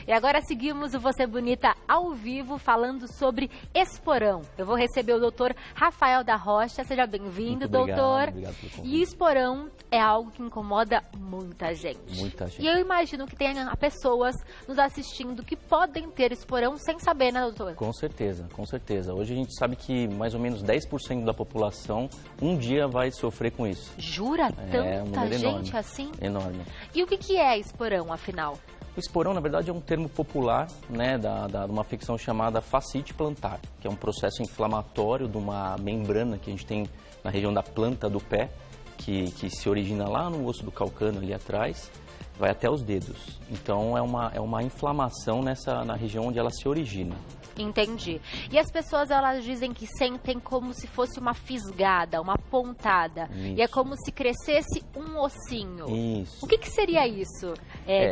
E agora seguimos o Você Bonita ao vivo, falando sobre esporão. Eu vou receber o doutor Rafael da Rocha. Seja bem-vindo, doutor. Obrigado pelo convite. E esporão é algo que incomoda muita gente. Muita gente. E eu imagino que tenha pessoas nos assistindo que podem ter esporão sem saber, né, doutor? Com certeza, com certeza. Hoje a gente sabe que mais ou menos 10% da população um dia vai sofrer com isso. Jura? Tanta gente enorme, assim? Enorme. E o que é esporão, afinal? O esporão, na verdade, é um termo popular, né, de uma afecção chamada fascite plantar, que é um processo inflamatório de uma membrana que a gente tem na região da planta do pé, que se origina lá no osso do calcâneo ali atrás, vai até os dedos. Então, é uma inflamação na região onde ela se origina. Entendi. E as pessoas, elas dizem que sentem como se fosse uma fisgada, uma pontada. Isso. E é como se crescesse um ossinho. Isso. O que seria isso,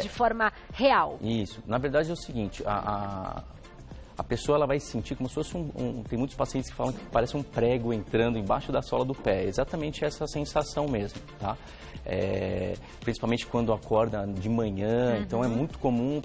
de forma real? Isso. Na verdade é o seguinte, a pessoa ela vai sentir como se fosse tem muitos pacientes que falam que parece um prego entrando embaixo da sola do pé. É exatamente essa sensação mesmo, tá? Principalmente quando acorda de manhã. Então é muito comum,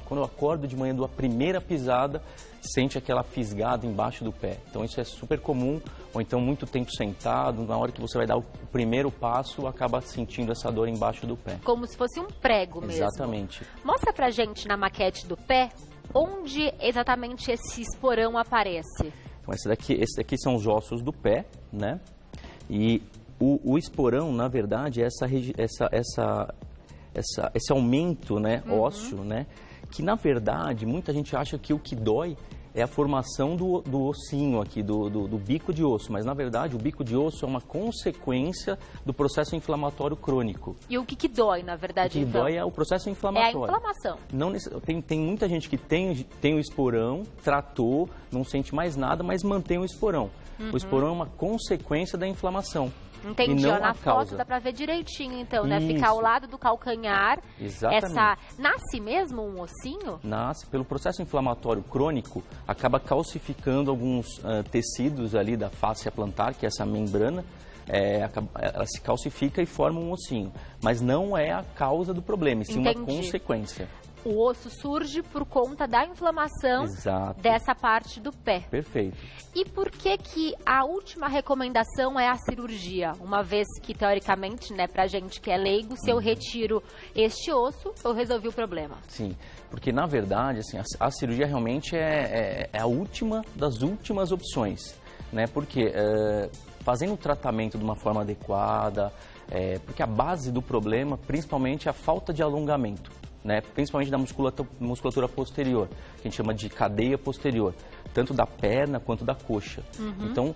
quando eu acordo de manhã, dou a primeira pisada, sente aquela fisgada embaixo do pé. Então isso é super comum, ou então muito tempo sentado, na hora que você vai dar o primeiro passo, acaba sentindo essa dor embaixo do pé. Como se fosse um prego mesmo. Exatamente. Mostra pra gente na maquete do pé, onde exatamente esse esporão aparece? Então, esses daqui são os ossos do pé, né? E o esporão, na verdade, é esse aumento, né, ósseo, né? Que, na verdade, muita gente acha que o que dói é a formação do ossinho aqui, do bico de osso. Mas, na verdade, o bico de osso é uma consequência do processo inflamatório crônico. E o que dói, na verdade, então? O que dói é o processo inflamatório. É a inflamação. Não, tem muita gente que tem o esporão, tratou, não sente mais nada, mas mantém o esporão. O esporão é uma consequência da inflamação. Entendi, ó, na foto causa. Dá pra ver direitinho, então, né? Ficar ao lado do calcanhar. Exatamente. Nasce mesmo um ossinho? Nasce. Pelo processo inflamatório crônico, acaba calcificando alguns tecidos ali da fáscia plantar, que é essa membrana. Ela se calcifica e forma um ossinho. Mas não é a causa do problema, e sim uma consequência. O osso surge por conta da inflamação dessa parte do pé. Perfeito. E por que a última recomendação é a cirurgia? Uma vez que, teoricamente, né, pra gente que é leigo, se eu retiro este osso, eu resolvi o problema. Sim, porque na verdade, assim, a cirurgia realmente é a última das últimas opções, né? Porque fazendo o tratamento de uma forma adequada, porque a base do problema, principalmente, é a falta de alongamento. Né, principalmente da musculatura posterior, que a gente chama de cadeia posterior, tanto da perna quanto da coxa. Então,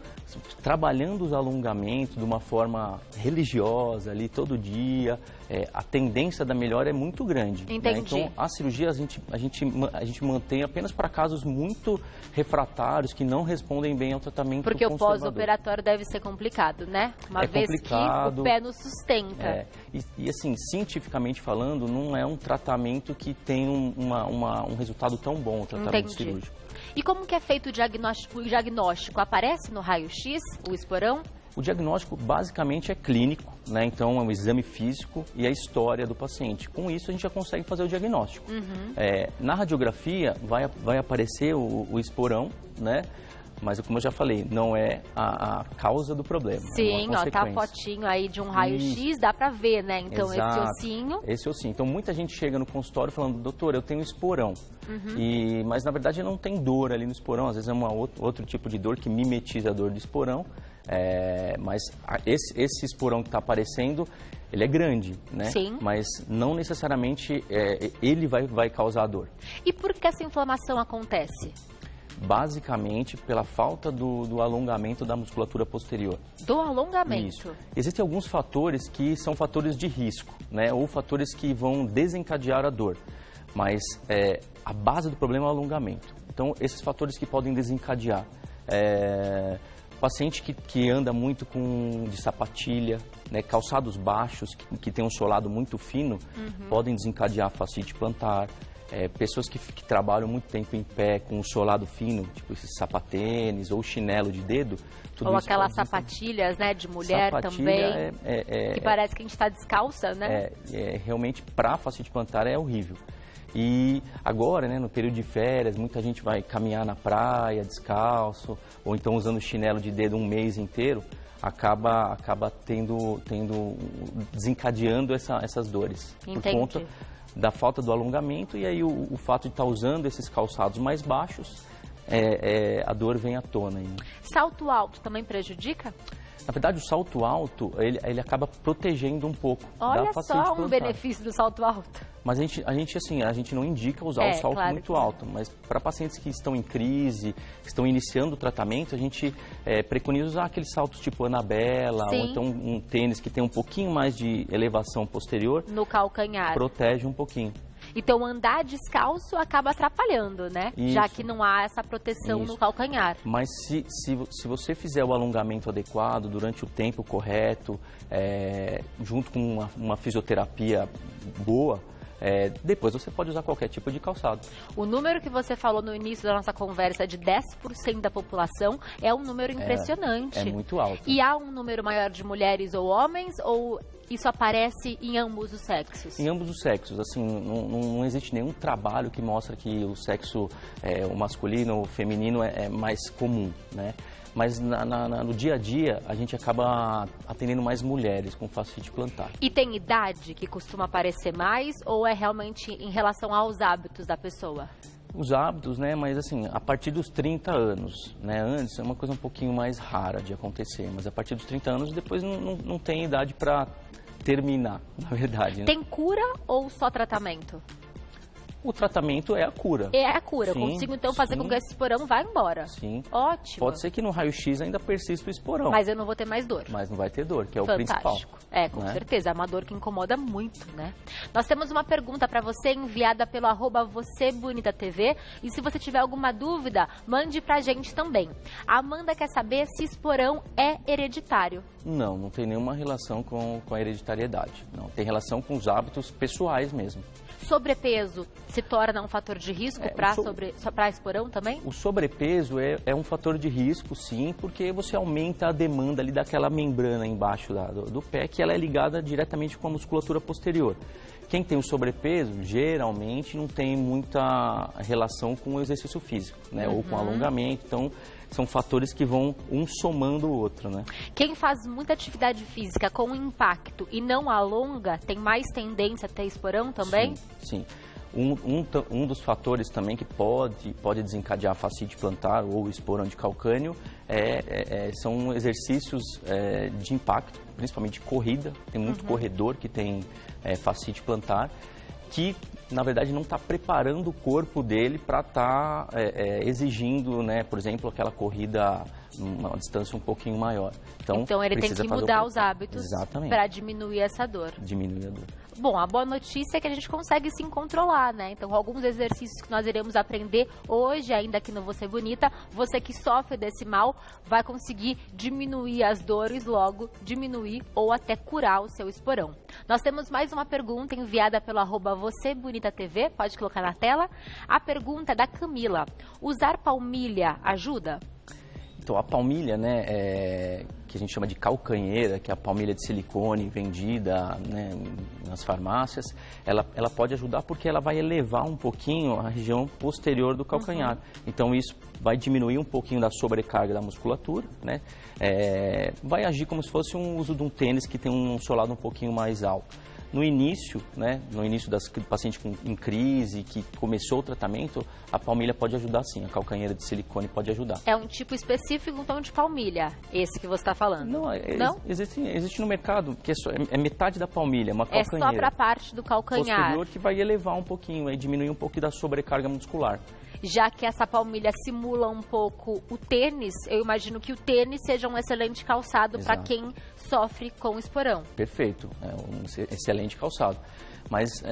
trabalhando os alongamentos de uma forma religiosa, ali todo dia, a tendência da melhora é muito grande. Entendi. Né? Então, a cirurgia a gente mantém apenas para casos muito refratários, que não respondem bem ao tratamento Porque o conservador. pós-operatório deve ser complicado, né? Uma vez que o pé nos sustenta. E assim, cientificamente falando, não é um tratamento que tem um resultado tão bom, o tratamento cirúrgico. E como que é feito o diagnóstico? O diagnóstico aparece no raio-x, o esporão? O diagnóstico basicamente é clínico, né? Então é um exame físico e a história do paciente. Com isso a gente já consegue fazer o diagnóstico. Na radiografia vai aparecer o esporão, né? Mas, como eu já falei, não é a causa do problema. Sim, ó, tá a fotinho aí de um raio-x, dá pra ver, né? Então, esse ossinho... Esse ossinho. Então, muita gente chega no consultório falando, doutor, eu tenho esporão. Mas, na verdade, não tem dor ali no esporão. Às vezes é outro tipo de dor que mimetiza a dor do esporão. Mas esse esporão que está aparecendo, ele é grande, né? Sim. Mas não necessariamente ele vai causar dor. E por que essa inflamação acontece? Basicamente pela falta do alongamento da musculatura posterior. Do alongamento? Isso. Existem alguns fatores que são fatores de risco, né? Ou fatores que vão desencadear a dor. Mas a base do problema é o alongamento. Então, esses fatores que podem desencadear. Paciente que anda muito de sapatilha, né? Calçados baixos, que tem um solado muito fino, podem desencadear a fascite plantar. Pessoas que trabalham muito tempo em pé com um solado fino, tipo esses sapatênis ou chinelo de dedo. Ou aquelas sapatilhas, né, de mulher também, que parece que a gente está descalça, né? Realmente, para a fascite plantar é horrível. E agora, né, no período de férias, muita gente vai caminhar na praia descalço, ou então usando chinelo de dedo um mês inteiro, acaba desencadeando essas dores. Entendi. Por conta da falta do alongamento e aí o fato de estar usando esses calçados mais baixos, a dor vem à tona. Salto alto também prejudica? Na verdade, o salto alto, ele acaba protegendo um pouco Olha da facite só um plantar. benefício do salto alto. Mas a gente não indica usar o salto claro muito alto, mas para pacientes que estão em crise, que estão iniciando o tratamento, a gente preconiza usar aqueles saltos tipo Anabela, Sim. ou então um tênis que tem um pouquinho mais de elevação posterior. No calcanhar. Protege um pouquinho. Então, andar descalço acaba atrapalhando, né? Isso. Já que não há essa proteção no calcanhar. Mas se você fizer o alongamento adequado durante o tempo correto, junto com uma fisioterapia boa, depois você pode usar qualquer tipo de calçado. O número que você falou no início da nossa conversa de 10% da população é um número impressionante. É muito alto. E há um número maior de mulheres ou homens, ou isso aparece em ambos os sexos? Em ambos os sexos, assim, não existe nenhum trabalho que mostra que o sexo, o masculino ou o feminino é mais comum, né? Mas no dia a dia, a gente acaba atendendo mais mulheres com fascite plantar. E tem idade que costuma aparecer mais ou é realmente em relação aos hábitos da pessoa? Os hábitos, né, mas assim, a partir dos 30 anos, né, antes é uma coisa um pouquinho mais rara de acontecer, mas a partir dos 30 anos depois não tem idade para terminar, na verdade. Né? Tem cura ou só tratamento? O tratamento é a cura. É a cura. Sim, Eu consigo, então, fazer com que esse esporão vá embora. Sim. Ótimo. Pode ser que no raio-x ainda persista o esporão. Mas eu não vou ter mais dor. Mas não vai ter dor, que é Fantástico. o principal. Com né? certeza. É uma dor que incomoda muito, né? Nós temos uma pergunta para você enviada pelo @VocêBonitaTV. E se você tiver alguma dúvida, mande pra gente também. A Amanda quer saber se esporão é hereditário. Não tem nenhuma relação com a hereditariedade. Não, tem relação com os hábitos pessoais mesmo. Sobrepeso se torna um fator de risco para esporão também? O sobrepeso é um fator de risco, sim, porque você aumenta a demanda ali daquela membrana embaixo do pé, que ela é ligada diretamente com a musculatura posterior. Quem tem o sobrepeso, geralmente, não tem muita relação com o exercício físico, né? Ou com alongamento, então são fatores que vão um somando o outro, né? Quem faz muita atividade física com impacto e não alonga, tem mais tendência a ter esporão também? Sim. Um dos fatores também que pode desencadear a fascite plantar ou esporão de calcânio são exercícios de impacto, principalmente de corrida. Tem muito corredor que tem fascite plantar, que na verdade não está preparando o corpo dele para estar exigindo, né, por exemplo, aquela corrida uma distância um pouquinho maior. Então ele tem que mudar os hábitos para diminuir essa dor. Diminuir a dor. Bom, a boa notícia é que a gente consegue sim controlar, né? Então, alguns exercícios que nós iremos aprender hoje, ainda aqui no Você Bonita, você que sofre desse mal vai conseguir diminuir as dores, logo diminuir ou até curar o seu esporão. Nós temos mais uma pergunta enviada pelo @VocêBonitaTV, pode colocar na tela. A pergunta é da Camila. Usar palmilha ajuda? Então, a palmilha, né, que a gente chama de calcanheira, que é a palmilha de silicone vendida, né, nas farmácias, ela pode ajudar porque ela vai elevar um pouquinho a região posterior do calcanhar. Então, isso vai diminuir um pouquinho da sobrecarga da musculatura, né? Vai agir como se fosse um uso de um tênis que tem um solado um pouquinho mais alto. No início, né, do paciente em crise, que começou o tratamento, a palmilha pode ajudar sim, a calcanheira de silicone pode ajudar. É um tipo específico, então, de palmilha, esse que você está falando? Não, existe no mercado, que é metade da palmilha, uma calcanheira. É só para a parte do calcanhar. Posterior, que vai elevar um pouquinho, diminuir um pouco da sobrecarga muscular. Já que essa palmilha simula um pouco o tênis, eu imagino que o tênis seja um excelente calçado para quem sofre com esporão. Perfeito, é um excelente calçado. Mas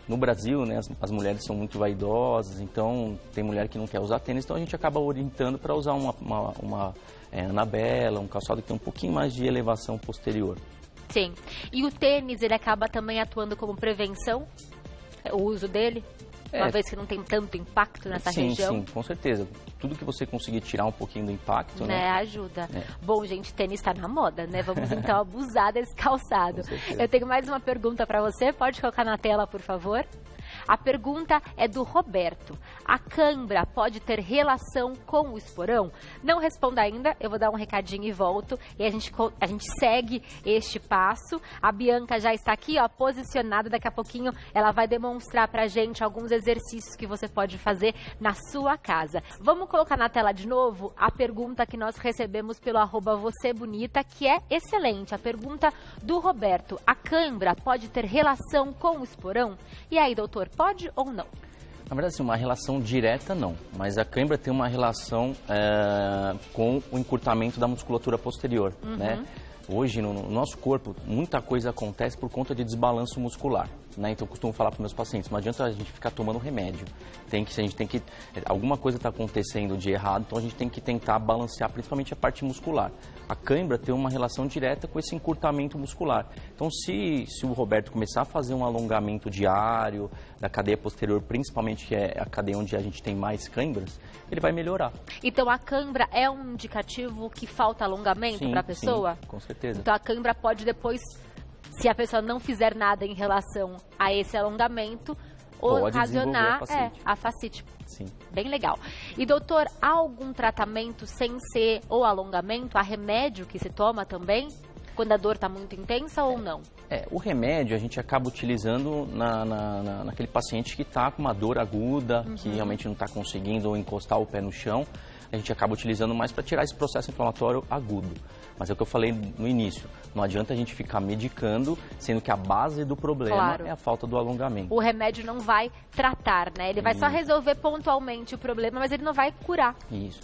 no Brasil, né, as mulheres são muito vaidosas, então tem mulher que não quer usar tênis, então a gente acaba orientando para usar uma Anabela, um calçado que tem um pouquinho mais de elevação posterior. Sim. E o tênis, ele acaba também atuando como prevenção, o uso dele? Uma vez que não tem tanto impacto nessa região? Sim, com certeza. Tudo que você conseguir tirar um pouquinho do impacto, né? Ajuda. Bom, gente, tênis está na moda, né? Vamos então abusar desse calçado. Eu tenho mais uma pergunta para você. Pode colocar na tela, por favor? A pergunta é do Roberto. A cãibra pode ter relação com o esporão? Não responda ainda, eu vou dar um recadinho e volto. E a gente segue este passo. A Bianca já está aqui, ó, posicionada. Daqui a pouquinho ela vai demonstrar pra gente alguns exercícios que você pode fazer na sua casa. Vamos colocar na tela de novo a pergunta que nós recebemos pelo @vocêbonita, que é excelente. A pergunta do Roberto. A cãibra pode ter relação com o esporão? E aí, doutor, pode ou não? Na verdade, assim, uma relação direta não, mas a cãibra tem uma relação com o encurtamento da musculatura posterior, né? Hoje, no nosso corpo, muita coisa acontece por conta de desbalanço muscular, né? Então, eu costumo falar para meus pacientes, não adianta a gente ficar tomando remédio. Alguma coisa está acontecendo de errado, então a gente tem que tentar balancear principalmente a parte muscular. A cãibra tem uma relação direta com esse encurtamento muscular. Então, se o Roberto começar a fazer um alongamento diário da cadeia posterior, principalmente que é a cadeia onde a gente tem mais cãibras, ele vai melhorar. Então, a cãibra é um indicativo que falta alongamento para a pessoa? Sim, com certeza. Então, a cãibra pode depois, se a pessoa não fizer nada em relação a esse alongamento, ocasionar a fascite. Sim. Bem legal. E, doutor, há algum tratamento sem ser o alongamento? Há remédio que se toma também? Quando a dor está muito intensa ou não? O remédio a gente acaba utilizando naquele paciente que está com uma dor aguda, que realmente não está conseguindo encostar o pé no chão. A gente acaba utilizando mais para tirar esse processo inflamatório agudo. Mas é o que eu falei no início, não adianta a gente ficar medicando, sendo que a base do problema é a falta do alongamento. O remédio não vai tratar, né? Ele vai só resolver pontualmente o problema, mas ele não vai curar. Isso.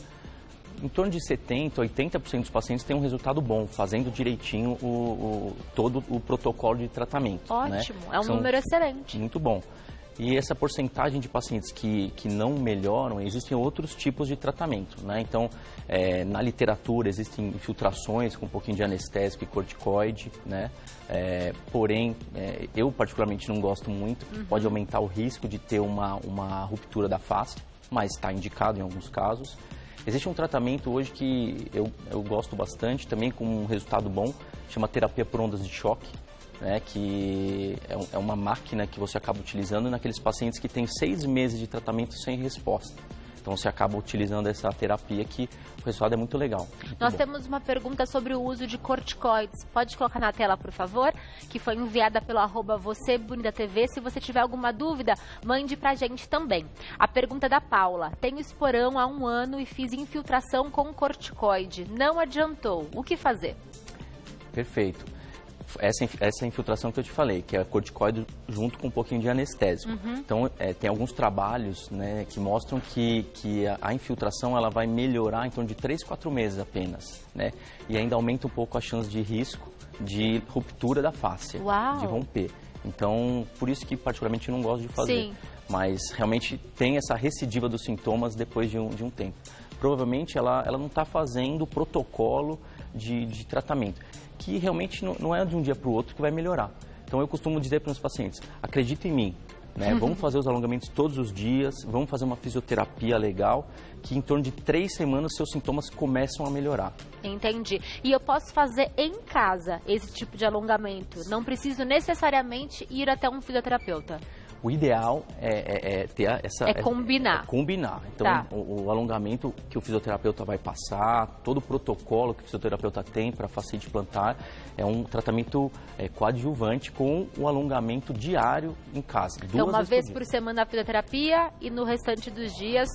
Em torno de 70%, 80% dos pacientes têm um resultado bom, fazendo direitinho todo o protocolo de tratamento. Ótimo, né? É um número excelente. Muito bom. E essa porcentagem de pacientes que não melhoram, existem outros tipos de tratamento, né? Então, na literatura existem infiltrações com um pouquinho de anestésico e corticoide, né? Porém, eu particularmente não gosto muito, pode aumentar o risco de ter uma ruptura da face, mas está indicado em alguns casos. Existe um tratamento hoje que eu gosto bastante, também com um resultado bom, chama terapia por ondas de choque. Que é uma máquina que você acaba utilizando naqueles pacientes que têm 6 meses de tratamento sem resposta. Então você acaba utilizando essa terapia que o resultado é muito legal. Nós temos uma pergunta sobre o uso de corticoides. Pode colocar na tela, por favor, que foi enviada pelo @vocêbonitatv. Se você tiver alguma dúvida, mande pra gente também. A pergunta da Paula. Tenho esporão há 1 ano e fiz infiltração com corticoide. Não adiantou. O que fazer? Perfeito. Essa infiltração que eu te falei, que é corticoide junto com um pouquinho de anestésico. Então, tem alguns trabalhos, né, que mostram que a infiltração ela vai melhorar em torno de 3, 4 meses apenas, né? E ainda aumenta um pouco a chance de risco de ruptura da fáscia, de romper. Então, por isso que particularmente eu não gosto de fazer. Sim. Mas realmente tem essa recidiva dos sintomas depois de um tempo. Provavelmente ela não está fazendo o protocolo de tratamento, que realmente não é de um dia para o outro que vai melhorar. Então eu costumo dizer para os meus pacientes, acredita em mim, né? Vamos fazer os alongamentos todos os dias, vamos fazer uma fisioterapia legal, que em torno de 3 semanas seus sintomas começam a melhorar. Entendi. E eu posso fazer em casa esse tipo de alongamento? Não preciso necessariamente ir até um fisioterapeuta? O ideal é ter essa... combinar. Combinar. Então, o alongamento que o fisioterapeuta vai passar, todo o protocolo que o fisioterapeuta tem para fascite plantar, é um tratamento coadjuvante com o alongamento diário em casa. Então, uma vez por semana a fisioterapia e no restante dos dias,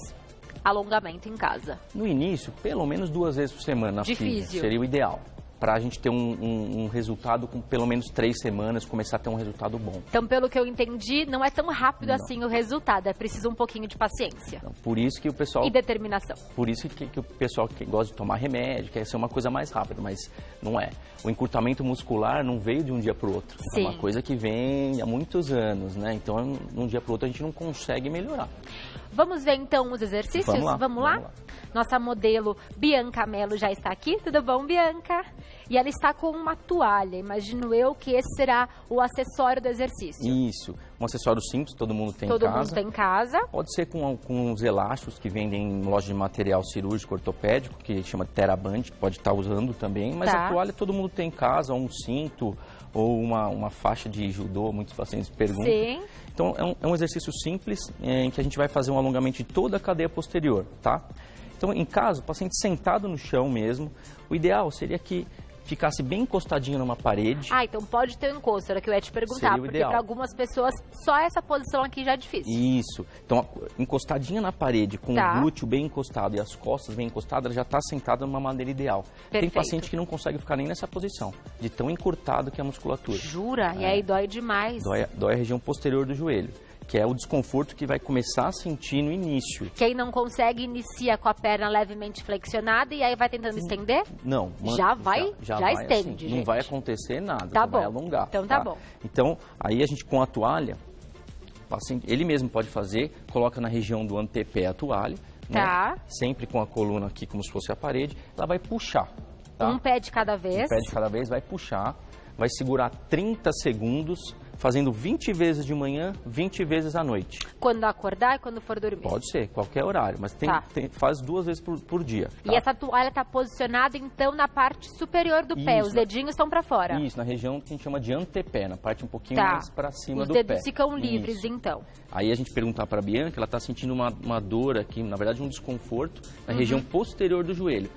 alongamento em casa. No início, pelo menos 2 vezes por semana. Difícil. Seria o ideal. Para a gente ter um resultado com pelo menos 3 semanas, começar a ter um resultado bom. Então, pelo que eu entendi, não é tão rápido assim o resultado, é preciso um pouquinho de paciência. Não, por isso que o pessoal... E determinação. Por isso que o pessoal que gosta de tomar remédio, quer ser uma coisa mais rápida, mas não é. O encurtamento muscular não veio de um dia para o outro. Sim. É uma coisa que vem há muitos anos, né? Então, de um dia para o outro a gente não consegue melhorar. Vamos ver então os exercícios? Vamos lá? Nossa modelo Bianca Mello já está aqui. Tudo bom, Bianca? E ela está com uma toalha. Imagino eu que esse será o acessório do exercício. Isso. um acessório simples, todo mundo tem em Todo casa. mundo tem em casa. Pode ser com os elásticos que vendem em loja de material cirúrgico ortopédico, que chama Teraband, pode estar usando também, mas a toalha todo mundo tem em casa, ou um cinto, ou uma faixa de judô, muitos pacientes perguntam. Sim. Então, é um exercício simples em que a gente vai fazer um alongamento de toda a cadeia posterior, tá? Então, em caso, o paciente sentado no chão mesmo, o ideal seria que ficasse bem encostadinho numa parede. Ah, então pode ter um encosto, era o que eu ia te perguntar, porque para algumas pessoas só essa posição aqui já é difícil. Isso. Então, encostadinha na parede, com o glúteo bem encostado e as costas bem encostadas, ela já está sentada de uma maneira ideal. Perfeito. Tem paciente que não consegue ficar nem nessa posição, de tão encurtado que é a musculatura. Jura? E aí dói demais. Dói a região posterior do joelho, que é o desconforto que vai começar a sentir no início. Quem não consegue inicia com a perna levemente flexionada e aí vai tentando estender? Não. Já estende, assim, não vai acontecer nada, tá bom. Vai alongar. Então tá bom. Então, aí a gente com a toalha, ele mesmo pode fazer, coloca na região do antepé a toalha, né? Sempre com a coluna aqui como se fosse a parede, ela vai puxar. Tá? Um pé de cada vez. Um pé de cada vez, vai puxar, vai segurar 30 segundos, fazendo 20 vezes de manhã, 20 vezes à noite. Quando acordar e quando for dormir? Pode ser, qualquer horário, mas faz 2 vezes por dia. Tá? E essa toalha está posicionada, então, na parte superior do pé, os dedinhos estão para fora? Isso, na região que a gente chama de antepé, na parte um pouquinho mais para cima do pé. Os dedos ficam livres, então. Aí a gente perguntar para a Bianca, ela está sentindo uma dor aqui, na verdade um desconforto, na região posterior do joelho.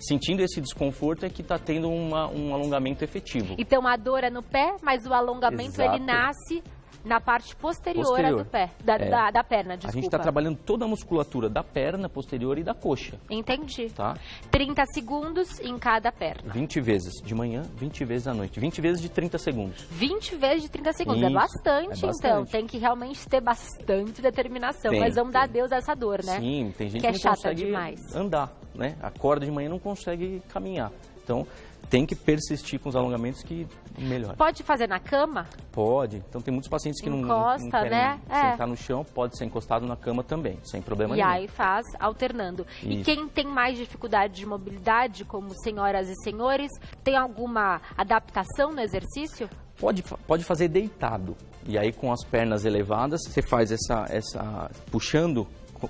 Sentindo esse desconforto é que está tendo um alongamento efetivo. Então a dor é no pé, mas o alongamento ele nasce na parte posterior. Do pé, da perna, desculpa. A gente está trabalhando toda a musculatura da perna posterior e da coxa. Entendi. Tá? 30 segundos em cada perna. 20 vezes de manhã, 20 vezes à noite. 20 vezes de 30 segundos. 20 vezes de 30 segundos. Isso, é bastante, então. Tem que realmente ter bastante determinação. Mas vamos dar adeus a essa dor, né? Sim, tem gente que não consegue andar, né? Acorda de manhã e não consegue caminhar. Então, tem que persistir com os alongamentos que melhora. Pode fazer na cama? Pode. Então, tem muitos pacientes que não querem sentar no chão, pode ser encostado na cama também, sem problema nenhum. E aí faz alternando. Isso. E quem tem mais dificuldade de mobilidade, como senhoras e senhores, tem alguma adaptação no exercício? Pode fazer deitado. E aí, com as pernas elevadas, você faz essa puxando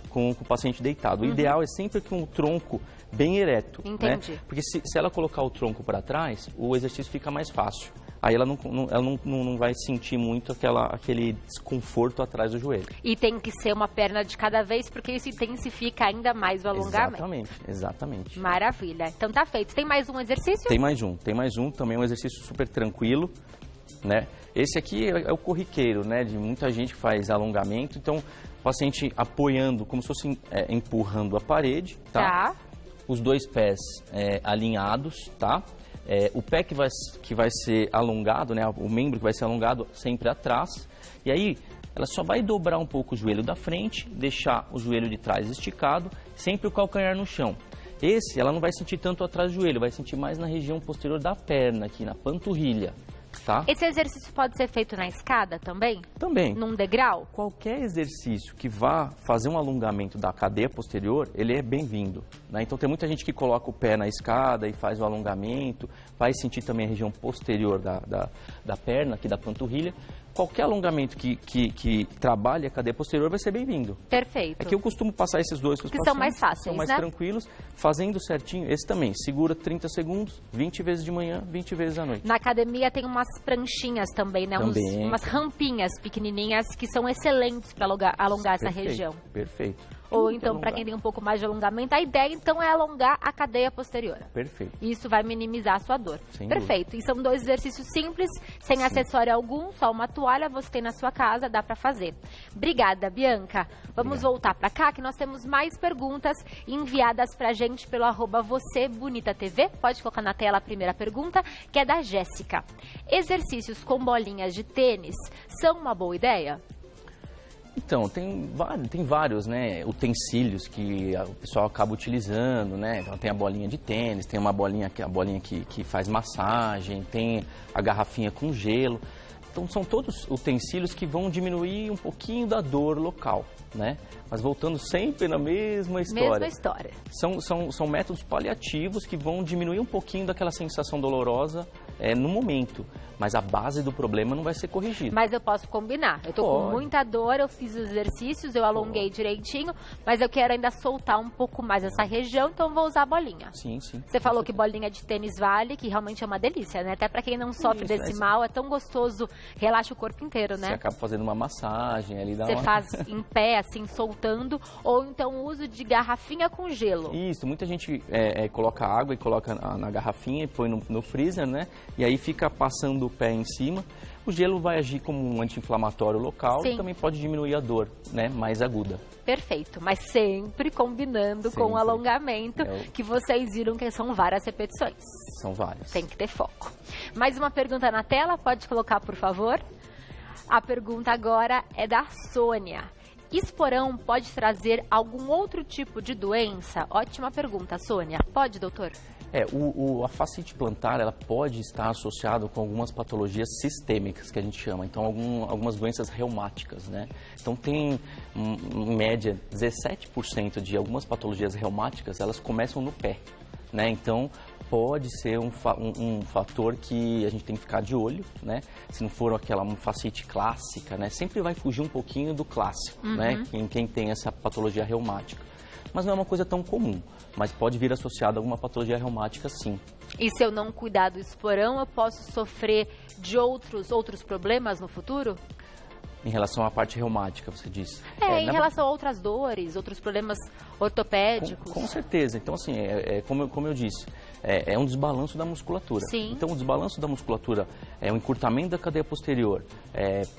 com o paciente deitado. O ideal é sempre com o tronco bem ereto. Entendi. Né? Porque se ela colocar o tronco para trás, o exercício fica mais fácil. Aí ela não vai sentir muito aquele desconforto atrás do joelho. E tem que ser uma perna de cada vez, porque isso intensifica ainda mais o alongamento. Exatamente. Maravilha. Então tá feito. Tem mais um exercício? Tem mais um. Também é um exercício super tranquilo, né? Esse aqui é o corriqueiro, né? De muita gente que faz alongamento. Então, o paciente apoiando, como se fosse empurrando a parede, tá? Os 2 pés alinhados, tá? O pé que vai ser alongado, né? O membro que vai ser alongado sempre atrás. E aí, ela só vai dobrar um pouco o joelho da frente, deixar o joelho de trás esticado, sempre o calcanhar no chão. Ela não vai sentir tanto atrás do joelho, vai sentir mais na região posterior da perna, aqui na panturrilha. Tá? Esse exercício pode ser feito na escada também? Também. Num degrau? Qualquer exercício que vá fazer um alongamento da cadeia posterior, ele é bem-vindo. Né? Então tem muita gente que coloca o pé na escada e faz o alongamento, vai sentir também a região posterior da perna, aqui da panturrilha. Qualquer alongamento que trabalhe a cadeia posterior vai ser bem-vindo. Perfeito. É que eu costumo passar esses dois para os pacientes. Que são mais fáceis, são mais tranquilos, fazendo certinho. Esse também, segura 30 segundos, 20 vezes de manhã, 20 vezes à noite. Na academia tem umas pranchinhas também, né? Umas rampinhas pequenininhas que são excelentes para alongar essa região. Perfeito. Ou então, para quem tem um pouco mais de alongamento, a ideia então é alongar a cadeia posterior. Perfeito. Isso vai minimizar a sua dor. Perfeito. E são 2 exercícios simples, sem acessório algum, só uma toalha, você tem na sua casa, dá para fazer. Obrigada, Bianca. Vamos voltar para cá, que nós temos mais perguntas enviadas pra gente pelo @VocêBonitaTV. Pode colocar na tela a primeira pergunta, que é da Jéssica. Exercícios com bolinhas de tênis são uma boa ideia? Então, tem vários, né, utensílios que o pessoal acaba utilizando, né? Então, tem a bolinha de tênis, tem a bolinha que faz massagem, tem a garrafinha com gelo. Então, são todos utensílios que vão diminuir um pouquinho da dor local, né? Mas voltando sempre na mesma história. Mesma história. São métodos paliativos que vão diminuir um pouquinho daquela sensação dolorosa no momento, mas a base do problema não vai ser corrigida. Mas eu posso combinar. Eu tô com muita dor, eu fiz os exercícios, eu alonguei direitinho, mas eu quero ainda soltar um pouco mais essa região, então vou usar a bolinha. Sim, sim. Você falou que bolinha de tênis vale, que realmente é uma delícia, né? Até para quem não sofre desse mal, é tão gostoso, relaxa o corpo inteiro, né? Você acaba fazendo uma massagem ali. Você faz em pé, assim, soltando, ou então o uso de garrafinha com gelo. Isso, muita gente coloca água e coloca na garrafinha e põe no freezer, né? E aí fica passando o pé em cima. O gelo vai agir como um anti-inflamatório local e também pode diminuir a dor, né? Mais aguda. Perfeito, mas sempre combinando com o alongamento, que vocês viram que são várias repetições. São várias. Tem que ter foco. Mais uma pergunta na tela, pode colocar, por favor? A pergunta agora é da Sônia. Esporão pode trazer algum outro tipo de doença? Ótima pergunta, Sônia. Pode, doutor? A fascite plantar, ela pode estar associada com algumas patologias sistêmicas, que a gente chama. Então, algumas doenças reumáticas, né? Então, tem, em média, 17% de algumas patologias reumáticas, elas começam no pé, né? Então, pode ser um fator que a gente tem que ficar de olho, né? Se não for aquela fascite clássica, né? Sempre vai fugir um pouquinho do clássico, né? Quem tem essa patologia reumática. Mas não é uma coisa tão comum, mas pode vir associada a alguma patologia reumática, sim. E se eu não cuidar do esporão, eu posso sofrer de outros problemas no futuro? Em relação à parte reumática, você disse? Em relação a outras dores, outros problemas ortopédicos. Com certeza. Então, assim, como eu disse, é um desbalanço da musculatura. Sim. Então, o desbalanço da musculatura é um encurtamento da cadeia posterior,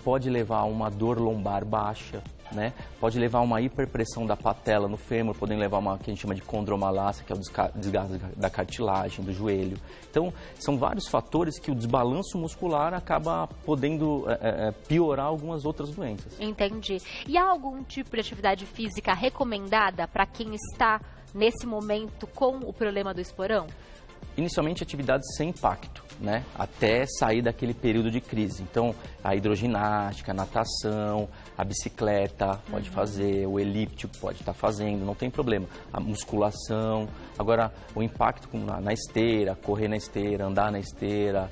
pode levar a uma dor lombar baixa, né? Pode levar a uma hiperpressão da patela no fêmur, podem levar a uma que a gente chama de condromalácia, que é o desgaste da cartilagem, do joelho. Então, são vários fatores que o desbalanço muscular acaba podendo piorar algumas outras doenças. Entendi. E há algum tipo de atividade física recomendada para quem está nesse momento com o problema do esporão? Inicialmente, atividades sem impacto, né? Até sair daquele período de crise. Então, a hidroginástica, a natação, a bicicleta pode fazer, o elíptico pode estar fazendo, não tem problema. A musculação, agora o impacto na esteira, correr na esteira, andar na esteira,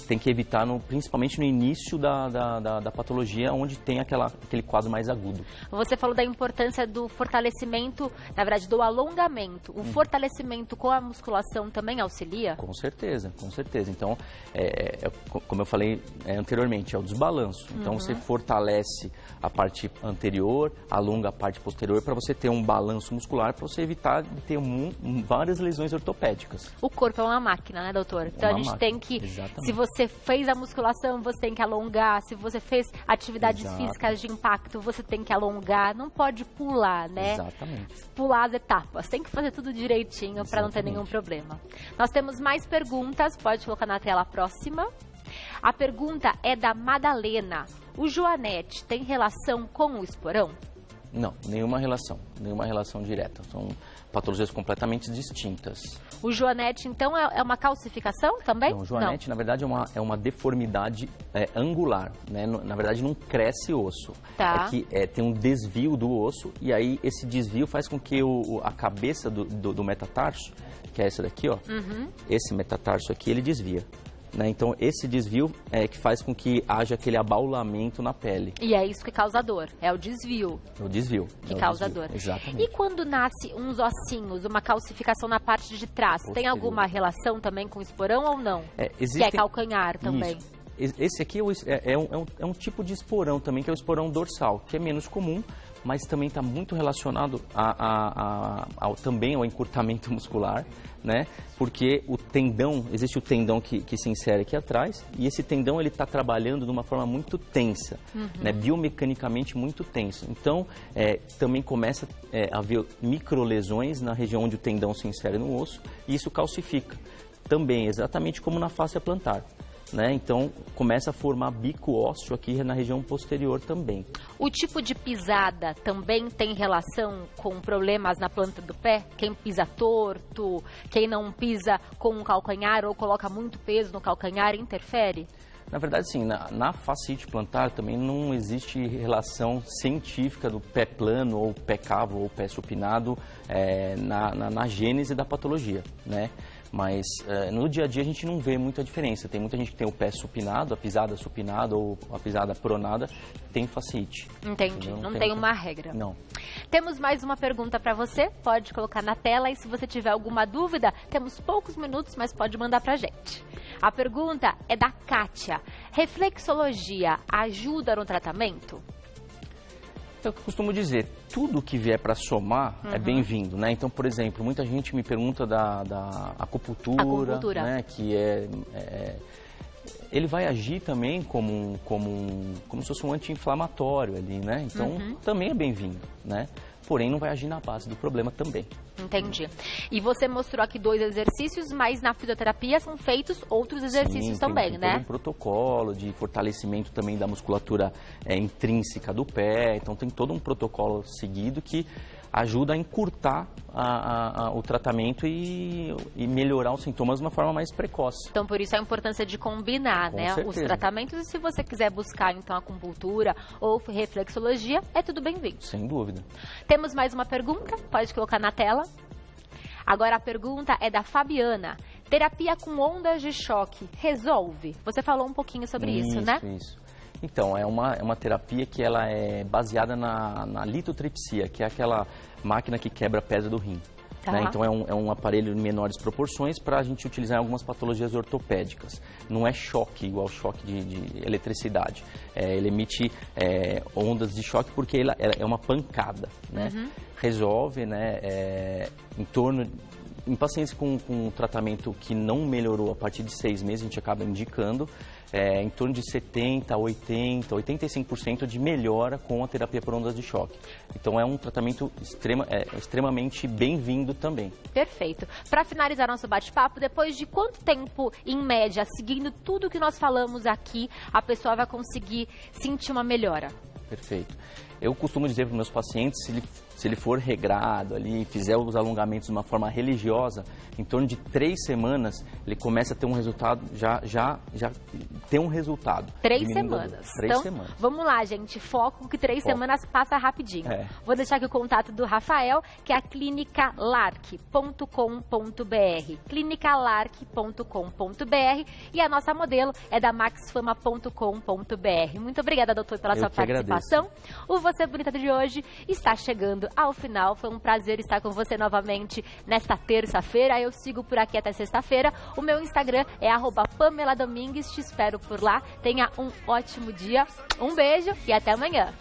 tem que evitar, principalmente no início da patologia, onde tem aquele quadro mais agudo. Você falou da importância do fortalecimento, na verdade, do alongamento. O fortalecimento com a musculação também auxilia? Com certeza, com certeza. Então, como eu falei anteriormente, é o desbalanço. Então, você fortalece a parte anterior, alonga a parte posterior para você ter um balanço muscular, para você evitar de ter várias lesões ortopédicas. O corpo é uma máquina, né, doutor? Então, a gente tem que, exatamente. Se você fez a musculação, você tem que alongar. Se você fez atividades físicas de impacto, você tem que alongar. Não pode pular, né? Exatamente. Pular as etapas. Tem que fazer tudo direitinho para não ter nenhum problema. Nós temos mais perguntas. Pode colocar na tela a próxima. A pergunta é da Madalena. O Joanete tem relação com o esporão? Não, nenhuma relação direta. São patologias completamente distintas. O Joanete, então, é uma calcificação também? Não, o Joanete, na verdade, é uma deformidade angular, né? Na verdade, não cresce osso. Tá. É que tem um desvio do osso, e aí esse desvio faz com que a cabeça do metatarso, que é essa daqui, ó, esse metatarso aqui, ele desvia. Né? Então, esse desvio é que faz com que haja aquele abaulamento na pele. E é isso que causa dor, é o desvio. O desvio. Que causa dor. Exatamente. E quando nasce uns ossinhos, uma calcificação na parte de trás, tem alguma relação também com o esporão ou não? Que é calcanhar também. Isso. Esse aqui é um tipo de esporão também, que é o esporão dorsal, que é menos comum, mas também está muito relacionado também ao encurtamento muscular, né? Porque existe o tendão que se insere aqui atrás, e esse tendão ele está trabalhando de uma forma muito tensa, né? Biomecanicamente muito tenso. Então, também começa a haver microlesões na região onde o tendão se insere no osso, e isso calcifica. Também, exatamente como na fáscia plantar. Né? Então, começa a formar bico ósseo aqui na região posterior também. O tipo de pisada também tem relação com problemas na planta do pé? Quem pisa torto, quem não pisa com um calcanhar ou coloca muito peso no calcanhar, interfere? Na verdade, sim, na fascite plantar também não existe relação científica do pé plano ou pé cavo ou pé supinado na gênese da patologia, né? Mas no dia a dia a gente não vê muita diferença. Tem muita gente que tem o pé supinado, a pisada supinada ou a pisada pronada, tem fasciite. Entendi, não tem uma regra. Não. Temos mais uma pergunta para você, pode colocar na tela e se você tiver alguma dúvida, temos poucos minutos, mas pode mandar pra gente. A pergunta é da Kátia. Reflexologia ajuda no tratamento? É o que eu costumo dizer, tudo que vier para somar é bem-vindo, né? Então, por exemplo, muita gente me pergunta da acupuntura, né? Que ele vai agir também como se fosse um anti-inflamatório ali, né? Então, também é bem-vindo, né? Porém, não vai agir na base do problema também. Entendi. E você mostrou aqui 2 exercícios, mas na fisioterapia são feitos outros exercícios também, né? Tem um protocolo de fortalecimento também da musculatura intrínseca do pé. Então, tem todo um protocolo seguido que ajuda a encurtar o tratamento e melhorar os sintomas de uma forma mais precoce. Então, por isso a importância de combinar, né, os tratamentos. E se você quiser buscar, então, acupuntura ou reflexologia, é tudo bem-vindo. Sem dúvida. Temos mais uma pergunta, pode colocar na tela. Agora a pergunta é da Fabiana. Terapia com ondas de choque resolve? Você falou um pouquinho sobre isso, né? Isso. Então, é uma terapia que ela é baseada na litotripsia, que é aquela máquina que quebra a pedra do rim. Tá. Né? Então, é um aparelho em menores proporções para a gente utilizar em algumas patologias ortopédicas. Não é choque, igual choque de eletricidade. Ele emite ondas de choque porque ela é uma pancada, né? Resolve, né, em pacientes com tratamento que não melhorou a partir de 6 meses, a gente acaba indicando em torno de 70%, 80%, 85% de melhora com a terapia por ondas de choque. Então é um tratamento extremamente bem-vindo também. Perfeito. Para finalizar nosso bate-papo, depois de quanto tempo, em média, seguindo tudo que nós falamos aqui, a pessoa vai conseguir sentir uma melhora? Perfeito. Eu costumo dizer para os meus pacientes, se ele for regrado ali, fizer os alongamentos de uma forma religiosa, em torno de 3 semanas, ele começa a ter um resultado, já tem um resultado. 3 semanas. 3 semanas. Vamos lá, gente. Foco que 3 semanas passa rapidinho. Vou deixar aqui o contato do Rafael, que é a clinicalark.com.br. clinicalark.com.br e a nossa modelo é da maxfama.com.br. Muito obrigada, doutor, pela sua participação. O Você Bonita de hoje está chegando ao final. Foi um prazer estar com você novamente nesta terça-feira. Eu sigo por aqui até sexta-feira. O meu Instagram é @PamelaDomingues. Te espero por lá. Tenha um ótimo dia. Um beijo e até amanhã.